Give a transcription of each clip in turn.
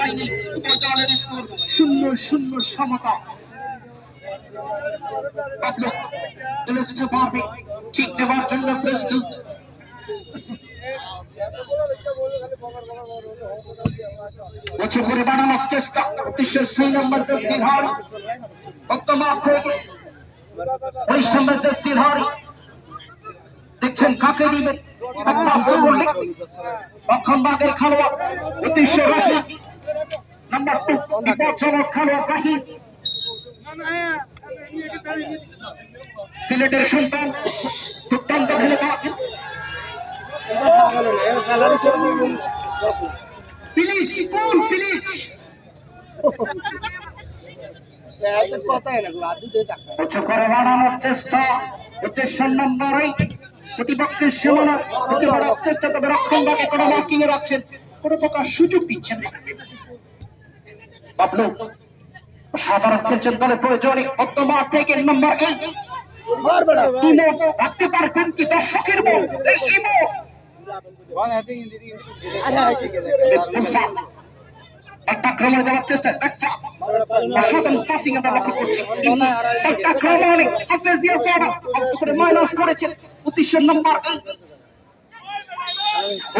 যায়নি। দলের স্কোর 0-0 সমতা। ঠিক দেওয়ার জন্য প্রস্তুত। উঁচু করে বাড়ানোর চেষ্টা 36 নম্বর দস্তিধারী বর্তমান থেকে 19 নম্বর দস্তিধারী দেখছেন কাকে দিবেন। অক্ষমবাগের খেলোয়াড় 29 নম্বর 2 বিপজ্জনক খেলোয়াড় রাহিম সিলেটের সন্তান দুর্দান্ত খেলোয়াড় পিলিচ কোন পিলিচ উঁচু করে বাড়ানোর চেষ্টা 25 নম্বর প্রতিপক্ষের সীমানা হতে বাড়ার চেষ্টা, তবে রক্ষণভাগে কোনো মার্কিং এ রাখছেন, কোনো প্রকার সুযোগ দিচ্ছেন না। বাবলু সাধারণ খেলছেন দলের প্রয়োজনে বর্তমান থেকে নম্বর 8 ইমো আসতে পারবেন কি দর্শকের বল এই ইমো একটা ক্রমে যাওয়ার চেষ্টা অসাধারণ পাসিং আমরা লক্ষ্য করছি। একটা ক্রমে হাফেজিয়া ফাড়া করে মাইনাস করেছেন 25 নম্বর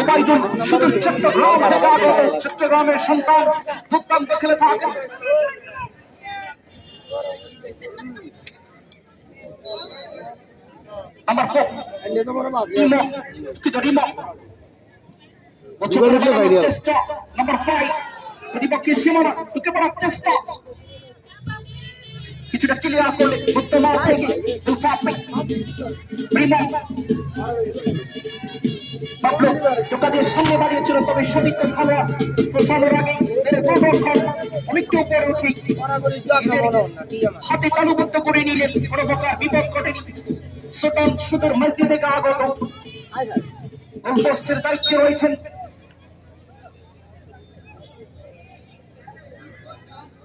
ওবাইদুল শুধু চট্টগ্রামের সন্তান দুর্দান্ত খেলে থাকে। নাম্বার 4 নাম্বার 5 প্রতিপক্ষের সীমানা ঢুকে পড়ার চেষ্টা, কিছুটা ক্লিয়ার করলে বর্তমান থেকে সামনে বাড়িয়েছিল, তবে সঠিক খেলোয়াড় প্রসাদের আগে অনেকটা উপরে উঠে হাতে তালুবদ্ধ করে নিলেন, কোনো প্রকার বিপদ ঘটেনি। সুতরাং সুদূর মসজিদ থেকে আগত গোলপোস্টের দায়িত্বে রয়েছেন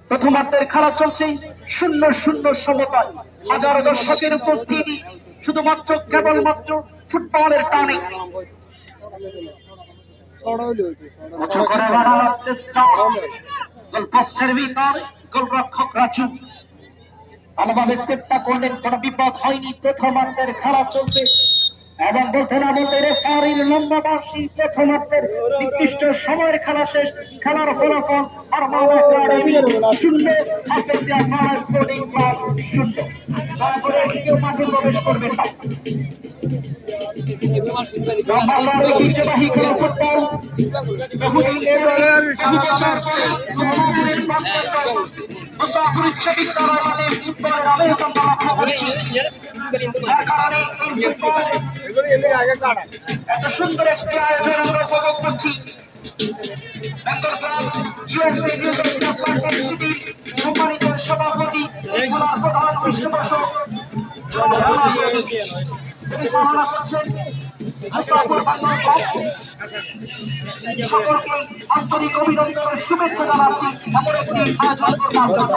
প্রথমার্ধের খেলা চলছে 0-0 সমতায়। হাজার দর্শকের উপস্থিতি শুধুমাত্র কেবলমাত্র ফুটবলের টানে। চেষ্টা গোলপোস্টের ভিতর গোলরক্ষক রাজু ভালোভাবে স্টেপটা করলেন, কোনো বিপদ হয়নি। প্রথমার্ধের খেলা চলছে এবং বলতে না বলতে রেফারির লম্বাবাসী প্রথমার্ধের নির্দিষ্ট সময়ের খেলা শেষ। খেলার ফলাফল আরমান একাডেমি 0 হাফেজিয়া ফাড়া স্পোর্টিং ক্লাব 0। দয়া করে কেউ মাঠে প্রবেশ করবেন না। ঐতিহ্যবাহী খেলা ফুটবল এত সুন্দর একটি আয়োজন আমরা উপভোগ করছি। সম্মানিত সভাপতি প্রধান পৃষ্ঠপোষক পরিচালনা করছেন সকলকে আন্তরিক অভিনন্দন শুভেচ্ছা জানাচ্ছি। এমন একটি আয়োজন করবার জন্য